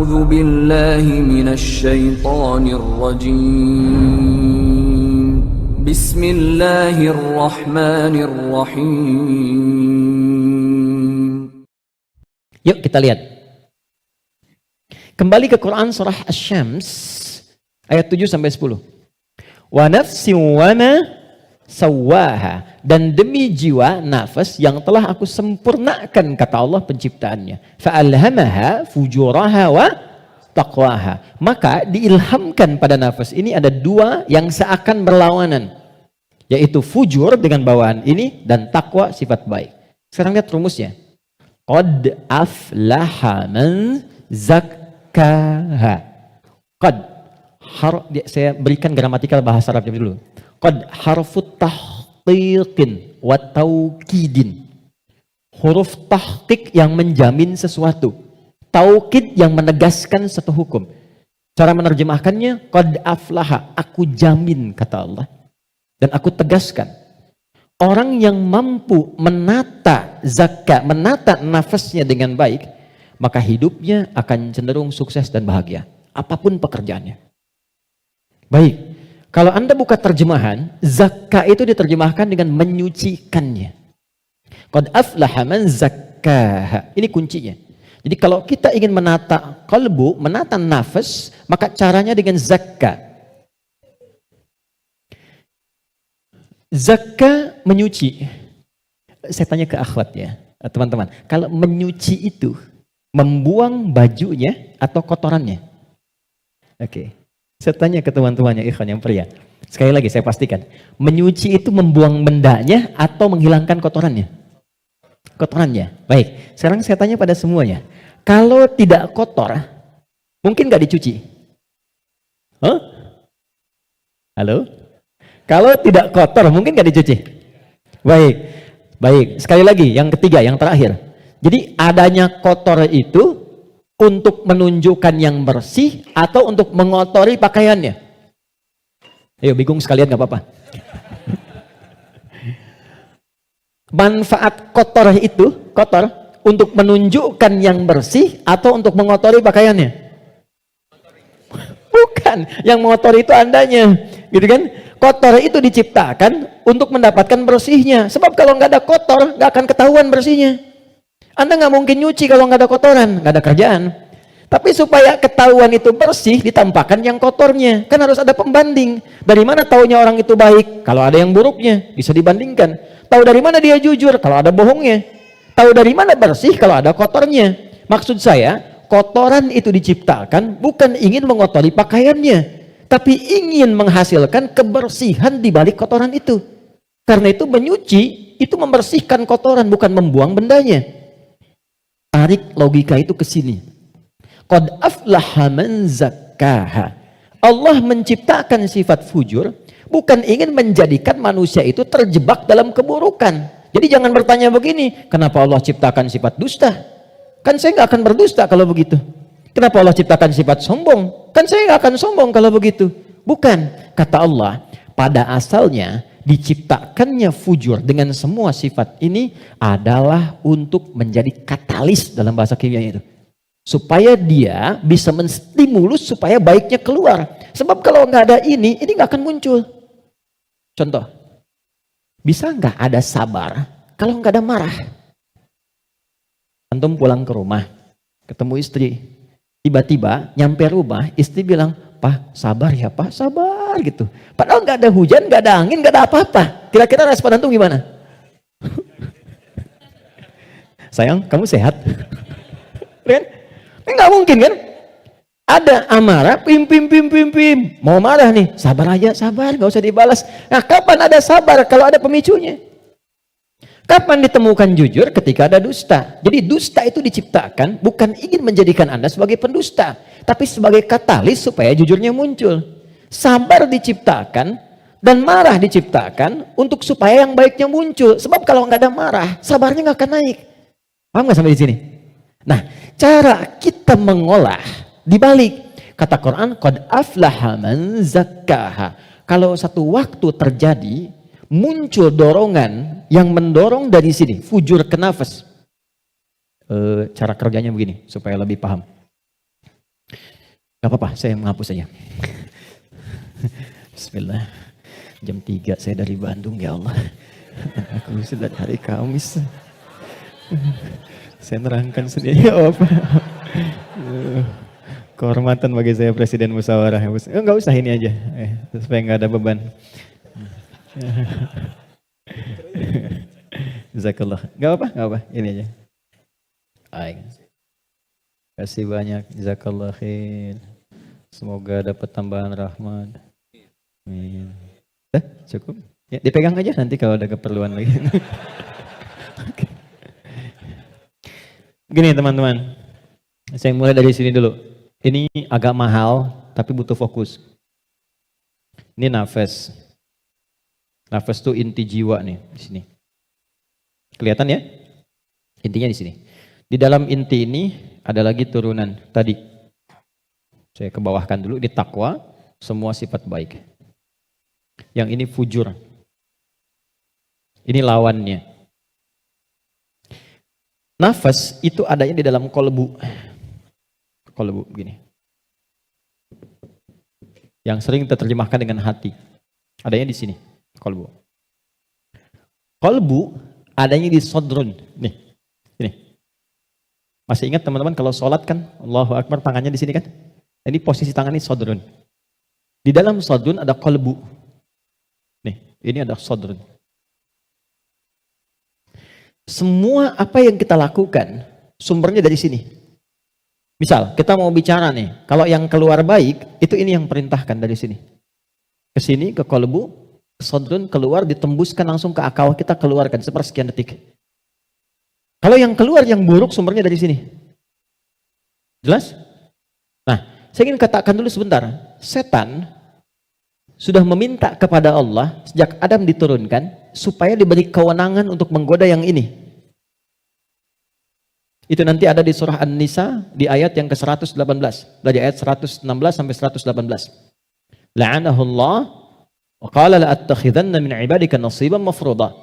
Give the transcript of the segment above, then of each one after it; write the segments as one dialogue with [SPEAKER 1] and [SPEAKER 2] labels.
[SPEAKER 1] أعوذ بالله من الشيطان الرجيم بسم الله الرحمن الرحيم.
[SPEAKER 2] Yuk kita lihat. Kembali ke Quran surah Asy-Syams ayat 7 sampai 10. Wa nafsin wa ma sawwaha, dan demi jiwa nafas yang telah aku sempurnakan, kata Allah penciptaannya. Fa'alhamaha fujuraha wa taqwaha, maka diilhamkan pada nafas ini ada dua yang seakan berlawanan, yaitu fujur dengan bawaan ini dan takwa sifat baik. Sekarang lihat rumusnya. Qad aflaha man zakkaha. Qad, saya berikan gramatikal bahasa Arabnya dulu. Qad harfut tahqiqin wa taukidin. Huruf tahqiq yang menjamin sesuatu, taukid yang menegaskan satu hukum. Cara menerjemahkannya, qad aflaha, aku jamin, kata Allah, dan aku tegaskan. Orang yang mampu menata zakat, menata nafasnya dengan baik, maka hidupnya akan cenderung sukses dan bahagia, apapun pekerjaannya. Baik, kalau Anda buka terjemahan, zakat itu diterjemahkan dengan menyucikannya. Qad aflaha man zakkaha. Ini kuncinya. Jadi kalau kita ingin menata qalbu, menata nafas, maka caranya dengan zakat. Zakat menyuci. Saya tanya ke akhwat ya, teman-teman. Kalau menyuci itu membuang bajunya atau kotorannya? Oke. Saya tanya ke teman-temannya ikhwan yang pria. Sekali lagi saya pastikan. Menyuci itu membuang bendanya atau menghilangkan kotorannya? Kotorannya. Baik. Sekarang saya tanya pada semuanya. Kalau tidak kotor, mungkin nggak dicuci? Huh? Halo? Kalau tidak kotor, mungkin nggak dicuci? Baik. Baik. Sekali lagi, yang ketiga, yang terakhir. Jadi adanya kotor itu untuk menunjukkan yang bersih atau untuk mengotori pakaiannya? Ayo, bingung sekalian nggak apa-apa. Manfaat kotor itu, kotor, untuk menunjukkan yang bersih atau untuk mengotori pakaiannya? Bukan, yang mengotori itu Andanya, gitu kan? Kotor itu diciptakan untuk mendapatkan bersihnya. Sebab kalau nggak ada kotor, nggak akan ketahuan bersihnya. Anda nggak mungkin nyuci kalau nggak ada kotoran, nggak ada kerjaan. Tapi supaya ketahuan itu bersih, ditampakkan yang kotornya. Kan harus ada pembanding. Dari mana taunya orang itu baik? Kalau ada yang buruknya, bisa dibandingkan. Tahu dari mana dia jujur? Kalau ada bohongnya. Tahu dari mana bersih? Kalau ada kotornya. Maksud saya, kotoran itu diciptakan bukan ingin mengotori pakaiannya, tapi ingin menghasilkan kebersihan di balik kotoran itu. Karena itu menyuci, itu membersihkan kotoran, bukan membuang bendanya. Tarik logika itu ke sini. Qad aflaha man zakkaha. Allah menciptakan sifat fujur bukan ingin menjadikan manusia itu terjebak dalam keburukan. Jadi jangan bertanya begini, kenapa Allah ciptakan sifat dusta? Kan saya nggak akan berdusta kalau begitu. Kenapa Allah ciptakan sifat sombong? Kan saya nggak akan sombong kalau begitu. Bukan, kata Allah, pada asalnya diciptakannya fujur dengan semua sifat ini adalah untuk menjadi katalis dalam bahasa kimia itu. Supaya dia bisa menstimulus supaya baiknya keluar. Sebab kalau nggak ada ini nggak akan muncul. Contoh, bisa nggak ada sabar kalau nggak ada marah? Antum pulang ke rumah, ketemu istri, tiba-tiba nyampe rumah, istri bilang, "Pak, sabar ya Pak, sabar," gitu. Padahal nggak ada hujan, nggak ada angin, nggak ada apa-apa. Kira-kira respon antum gimana? Sayang, kamu sehat? Kan? Nggak mungkin kan? Ada amarah, pim. Mau marah nih, sabar aja, sabar, nggak usah dibalas. Nah, kapan ada sabar kalau ada pemicunya? Kapan ditemukan jujur? Ketika ada dusta. Jadi dusta itu diciptakan bukan ingin menjadikan Anda sebagai pendusta, tapi sebagai katalis supaya jujurnya muncul. Sabar diciptakan dan marah diciptakan untuk supaya yang baiknya muncul. Sebab kalau nggak ada marah, sabarnya nggak akan naik. Paham nggak sampai di sini? Nah, cara kita mengolah dibalik. Kata Quran, qad aflaha man zakkaha. Kalau satu waktu terjadi muncul dorongan yang mendorong dari sini, fujur ke nafas. Cara kerjanya begini supaya lebih paham. Gak apa-apa, saya menghapus saja. Bismillah. Jam 3 saya dari Bandung, ya Allah. Aku sudah hari Kamis. Saya nerangkan sendiri. Oh, apa? Kehormatan bagi saya Presiden Musyawarah. Enggak usah ini aja, supaya nggak ada beban. Jazakallah. Enggak apa, ini aja. Baik. Kasih banyak, jazakallah khair. Semoga dapat tambahan rahmat. Amin. Cukup? Ya, dipegang aja nanti kalau ada keperluan lagi. Oke. Gini teman-teman, saya mulai dari sini dulu. Ini agak mahal, tapi butuh fokus. Ini nafas. Nafas itu inti jiwa nih, di sini. Kelihatan ya? Intinya di sini. Di dalam inti ini ada lagi turunan tadi. Saya kebawahkan dulu, di takwa, semua sifat baik. Yang ini fujur. Ini lawannya. Nafas itu adanya di dalam kolbu. Kolbu begini. Yang sering terjemahkan dengan hati. Adanya di sini, kolbu. Kolbu adanya di sodrun. Nih, ini. Masih ingat teman-teman kalau sholat kan, Allahu Akbar tangannya di sini kan? Ini posisi tangan ini sodrun. Di dalam sodrun ada kolbu. Nih, ini ada sodrun. Semua apa yang kita lakukan, sumbernya dari sini. Misal, kita mau bicara nih, kalau yang keluar baik, itu ini yang perintahkan dari sini. Ke sini, ke kolbu, ke sodrun, keluar, ditembuskan langsung ke akal, kita keluarkan sepersekian detik. Kalau yang keluar, yang buruk, sumbernya dari sini. Jelas? Nah, saya ingin katakan dulu sebentar. Setan sudah meminta kepada Allah, sejak Adam diturunkan, supaya diberi kewenangan untuk menggoda yang ini. Itu nanti ada di surah An-Nisa di ayat yang ke-118. Dari ayat 116 sampai 118. La'anahullah wa qala la'attakhidanna min ibadika nasiban mafruḍa.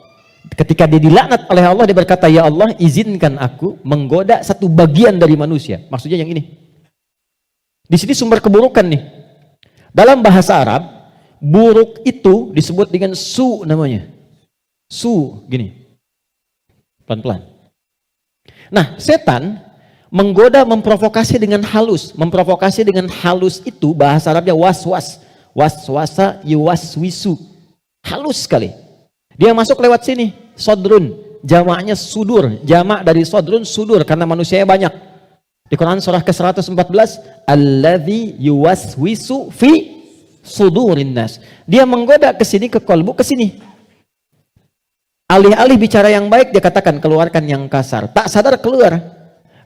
[SPEAKER 2] Ketika dia dilaknat oleh Allah, dia berkata, ya Allah, izinkan aku menggoda satu bagian dari manusia. Maksudnya yang ini. Di sini sumber keburukan nih. Dalam bahasa Arab, buruk itu disebut dengan su namanya. Su, gini. Pelan-pelan. Nah, setan menggoda, memprovokasi dengan halus. Memprovokasi dengan halus itu bahasa Arabnya waswas. Waswasa yuwaswisu. Halus sekali. Dia masuk lewat sini. Sodrun. Jamaknya sudur. Jamak dari sodrun sudur. Karena manusianya banyak. Di Quran surah ke-114. Alladzi yuwaswisu fi sudurin nas. Dia menggoda ke sini, ke kolbu, ke sini. Alih-alih bicara yang baik, dia katakan keluarkan yang kasar. Tak sadar keluar.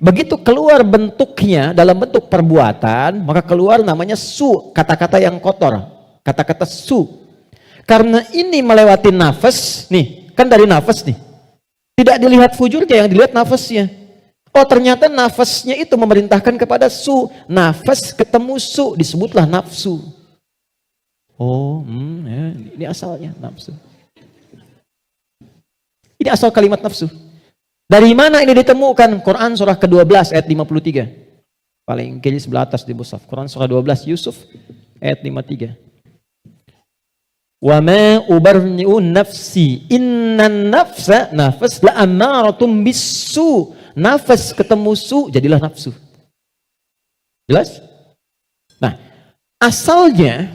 [SPEAKER 2] Begitu keluar bentuknya dalam bentuk perbuatan, maka keluar namanya su, kata-kata yang kotor. Kata-kata su. Karena ini melewati nafas, nih, kan dari nafas nih. Tidak dilihat fujurnya, yang dilihat nafasnya. Oh, ternyata nafasnya itu memerintahkan kepada su. Nafas ketemu su, disebutlah nafsu. Oh, ya, ini asalnya nafsu. Ini asal kalimat nafsu. Dari mana ini ditemukan? Quran surah ke-12 ayat 53. Paling kiri sebelah atas di mushaf. Quran surah 12 Yusuf ayat 53. Wa ma ubarni'u nafsi innan nafsa nafas la amaratum bisu. Nafas ketemu su jadilah nafsu. Jelas? Nah, asalnya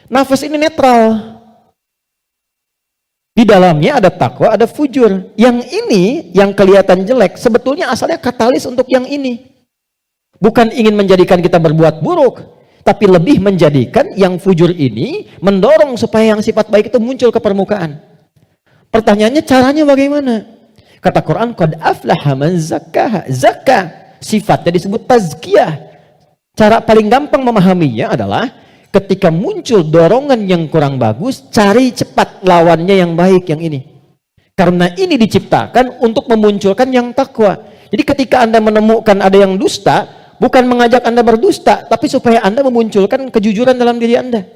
[SPEAKER 2] nafas ini netral. Di dalamnya ada takwa, ada fujur. Yang ini, yang kelihatan jelek, sebetulnya asalnya katalis untuk yang ini. Bukan ingin menjadikan kita berbuat buruk, tapi lebih menjadikan yang fujur ini mendorong supaya yang sifat baik itu muncul ke permukaan. Pertanyaannya caranya bagaimana? Kata Quran, qad aflaha man zakkaha. Zakka, sifatnya disebut tazkiyah. Cara paling gampang memahaminya adalah ketika muncul dorongan yang kurang bagus, cari cepat lawannya yang baik, yang ini. Karena ini diciptakan untuk memunculkan yang takwa. Jadi ketika Anda menemukan ada yang dusta, bukan mengajak Anda berdusta, tapi supaya Anda memunculkan kejujuran dalam diri Anda.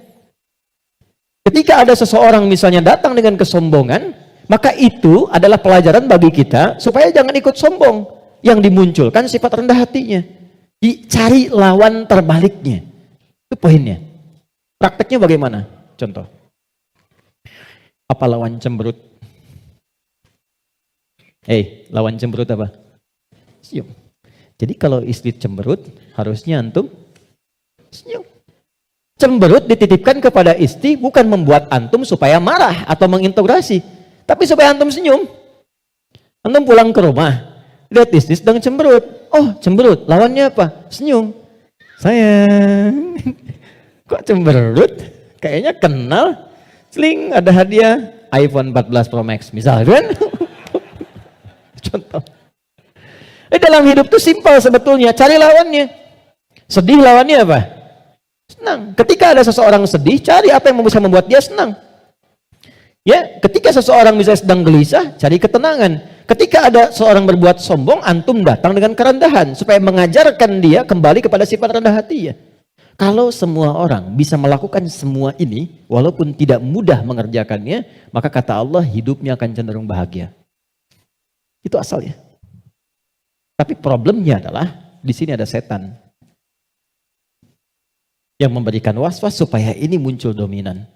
[SPEAKER 2] Ketika ada seseorang misalnya datang dengan kesombongan, maka itu adalah pelajaran bagi kita supaya jangan ikut sombong. Yang dimunculkan sifat rendah hatinya. Dicari lawan terbaliknya. Itu poinnya. Prakteknya bagaimana? Contoh. Apa lawan cemberut? Lawan cemberut apa? Senyum. Jadi kalau istri cemberut, harusnya antum senyum. Cemberut dititipkan kepada istri bukan membuat antum supaya marah atau mengintegrasi, tapi supaya antum senyum. Antum pulang ke rumah, lihat istri sedang cemberut. Oh, cemberut. Lawannya apa? Senyum. Sayang, kok cemberut? Kayaknya kenal. Sling, ada hadiah iPhone 14 Pro Max misalkan. Contoh. Dalam hidup itu simpel sebetulnya. Cari lawannya. Sedih lawannya apa? Senang. Ketika ada seseorang sedih, cari apa yang bisa membuat dia senang. Ya, ketika seseorang misalnya sedang gelisah, cari ketenangan. Ketika ada seorang berbuat sombong, antum datang dengan kerendahan supaya mengajarkan dia kembali kepada sifat rendah hati ya. Kalau semua orang bisa melakukan semua ini, walaupun tidak mudah mengerjakannya, maka kata Allah hidupnya akan cenderung bahagia. Itu asalnya. Tapi problemnya adalah di sini ada setan yang memberikan was-was supaya ini muncul dominan.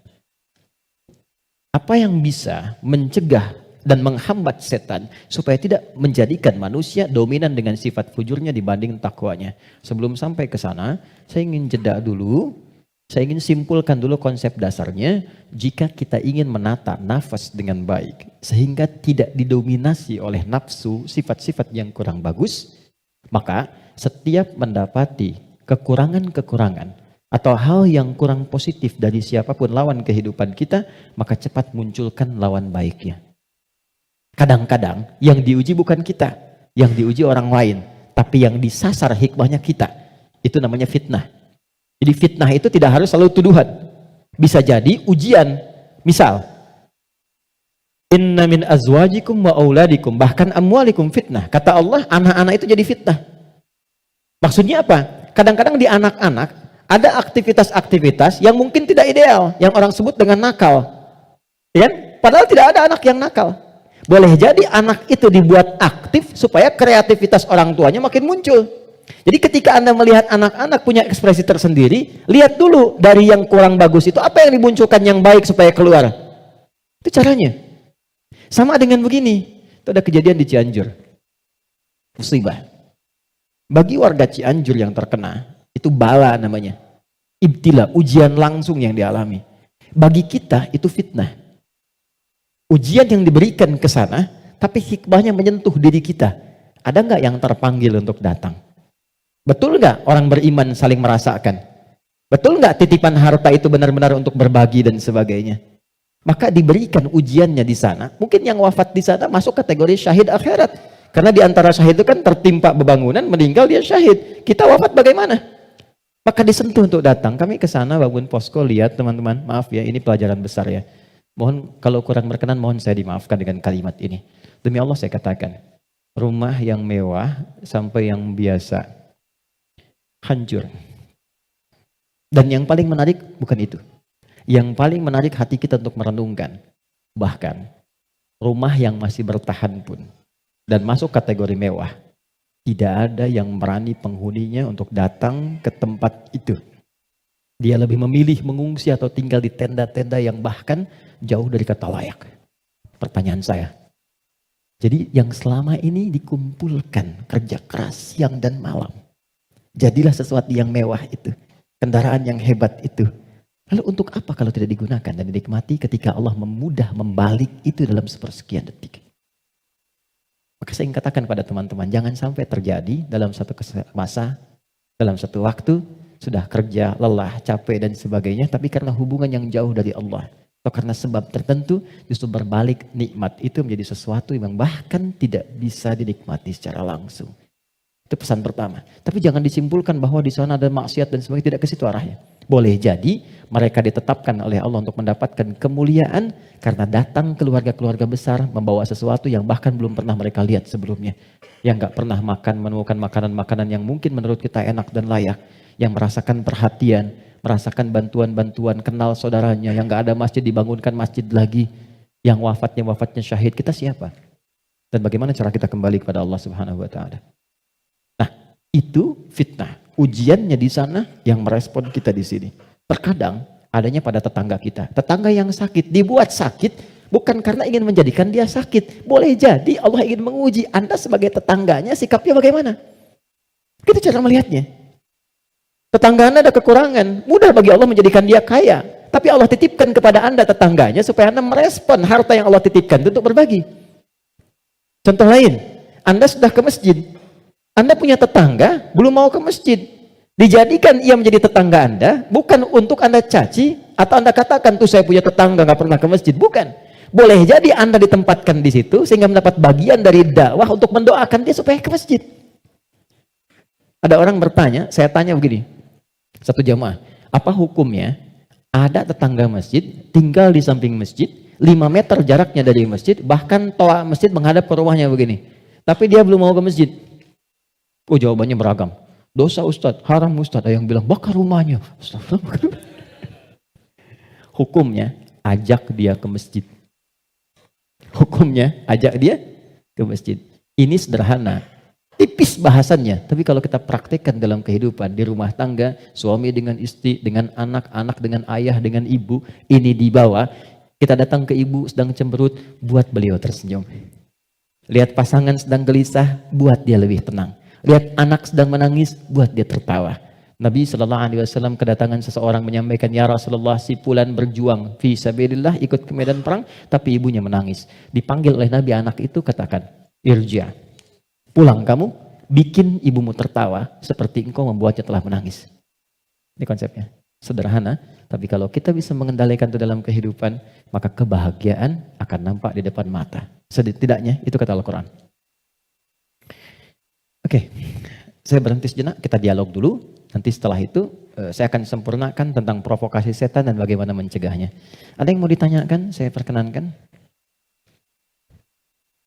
[SPEAKER 2] Apa yang bisa mencegah dan menghambat setan supaya tidak menjadikan manusia dominan dengan sifat fujurnya dibanding takwanya? Sebelum sampai ke sana, saya ingin jeda dulu. Saya ingin simpulkan dulu konsep dasarnya. Jika kita ingin menata nafas dengan baik, sehingga tidak didominasi oleh nafsu, sifat-sifat yang kurang bagus, maka setiap mendapati kekurangan-kekurangan atau hal yang kurang positif dari siapapun lawan kehidupan kita, maka cepat munculkan lawan baiknya. Kadang-kadang yang diuji bukan kita, yang diuji orang lain, tapi yang disasar hikmahnya kita. Itu namanya fitnah. Jadi fitnah itu tidak harus selalu tuduhan. Bisa jadi ujian. Misal, inna min azwajikum wa auladikum, bahkan amwalikum fitnah. Kata Allah, anak-anak itu jadi fitnah. Maksudnya apa? Kadang-kadang di anak-anak ada aktivitas-aktivitas yang mungkin tidak ideal, yang orang sebut dengan nakal. Ya? Padahal tidak ada anak yang nakal. Boleh jadi anak itu dibuat aktif supaya kreativitas orang tuanya makin muncul. Jadi ketika Anda melihat anak-anak punya ekspresi tersendiri, lihat dulu dari yang kurang bagus itu apa yang dimunculkan yang baik supaya keluar. Itu caranya. Sama dengan begini. Itu ada kejadian di Cianjur. Musibah. Bagi warga Cianjur yang terkena, itu bala namanya. Ibtila, ujian langsung yang dialami. Bagi kita itu fitnah. Ujian yang diberikan ke sana, tapi hikmahnya menyentuh diri kita. Ada nggak yang terpanggil untuk datang? Betul nggak orang beriman saling merasakan? Betul nggak titipan harta itu benar-benar untuk berbagi dan sebagainya? Maka diberikan ujiannya di sana. Mungkin yang wafat di sana masuk kategori syahid akhirat. Karena di antara syahid itu kan tertimpa bebangunan, meninggal dia syahid. Kita wafat bagaimana? Maka disentuh untuk datang. Kami ke sana bangun posko, lihat teman-teman, maaf ya, ini pelajaran besar ya. Mohon kalau kurang berkenan, mohon saya dimaafkan dengan kalimat ini. Demi Allah saya katakan, rumah yang mewah sampai yang biasa hancur. Dan yang paling menarik bukan itu. Yang paling menarik hati kita untuk merenungkan. Bahkan rumah yang masih bertahan pun dan masuk kategori mewah, tidak ada yang berani penghuninya untuk datang ke tempat itu. Dia lebih memilih mengungsi atau tinggal di tenda-tenda yang bahkan jauh dari kata layak. Pertanyaan saya, jadi yang selama ini dikumpulkan kerja keras siang dan malam, jadilah sesuatu yang mewah itu, kendaraan yang hebat itu, lalu untuk apa kalau tidak digunakan dan dinikmati ketika Allah memudah membalik itu dalam sepersekian detik? Maka saya ingin katakan pada teman-teman, jangan sampai terjadi dalam satu masa, dalam satu waktu, sudah kerja, lelah, capek dan sebagainya, tapi karena hubungan yang jauh dari Allah, atau karena sebab tertentu, justru berbalik nikmat itu menjadi sesuatu yang bahkan tidak bisa dinikmati secara langsung. Itu pesan pertama. Tapi jangan disimpulkan bahwa di sana ada maksiat dan sebagainya, tidak ke situ arahnya. Boleh jadi mereka ditetapkan oleh Allah untuk mendapatkan kemuliaan karena datang keluarga-keluarga besar membawa sesuatu yang bahkan belum pernah mereka lihat sebelumnya. Yang gak pernah menemukan makanan-makanan yang mungkin menurut kita enak dan layak. Yang merasakan perhatian, merasakan bantuan-bantuan, kenal saudaranya. Yang gak ada masjid dibangunkan masjid lagi. Yang wafatnya syahid, kita siapa? Dan bagaimana cara kita kembali kepada Allah Subhanahu wa Ta'ala? Nah, Itu fitnah. Ujiannya di sana, yang merespon kita di sini. Terkadang adanya pada tetangga kita. Tetangga yang sakit, dibuat sakit bukan karena ingin menjadikan dia sakit. Boleh jadi Allah ingin menguji Anda sebagai tetangganya, sikapnya bagaimana. Itu cara melihatnya. Tetangga Anda ada kekurangan, mudah bagi Allah menjadikan dia kaya. Tapi Allah titipkan kepada Anda tetangganya supaya Anda merespon harta yang Allah titipkan itu untuk berbagi. Contoh lain, Anda sudah ke masjid. Anda punya tetangga, belum mau ke masjid. Dijadikan ia menjadi tetangga Anda, bukan untuk Anda caci, atau Anda katakan, tuh saya punya tetangga gak pernah ke masjid. Bukan. Boleh jadi Anda ditempatkan di situ, sehingga mendapat bagian dari dakwah untuk mendoakan dia supaya ke masjid. Ada orang bertanya, saya tanya begini, satu jamaah, apa hukumnya ada tetangga masjid, tinggal di samping masjid, 5 meter jaraknya dari masjid, bahkan toa masjid menghadap ke rumahnya begini. Tapi dia belum mau ke masjid. Oh, jawabannya beragam. Dosa Ustadz, haram Ustadz. Ada yang bilang, bakar rumahnya. Hukumnya, ajak dia ke masjid. Hukumnya, ajak dia ke masjid. Ini sederhana. Tipis bahasannya, tapi kalau kita praktekkan dalam kehidupan di rumah tangga, suami dengan istri, dengan anak, anak dengan ayah, dengan ibu, ini dibawa, kita datang ke ibu sedang cemberut, buat beliau tersenyum. Lihat pasangan sedang gelisah, buat dia lebih tenang. Lihat anak sedang menangis, buat dia tertawa. Nabi SAW kedatangan seseorang menyampaikan, ya Rasulullah, si fulan berjuang fi sabilillah, ikut ke medan perang, tapi ibunya menangis. Dipanggil oleh Nabi, anak itu katakan, irja. Pulang kamu, bikin ibumu tertawa seperti engkau membuatnya telah menangis. Ini konsepnya. Sederhana, tapi kalau kita bisa mengendalikan itu dalam kehidupan, maka kebahagiaan akan nampak di depan mata. Setidaknya, itu kata Al-Quran. Oke, saya berhenti sejenak, kita dialog dulu. Nanti setelah itu, saya akan sempurnakan tentang provokasi setan dan bagaimana mencegahnya. Ada yang mau ditanyakan? Saya perkenankan.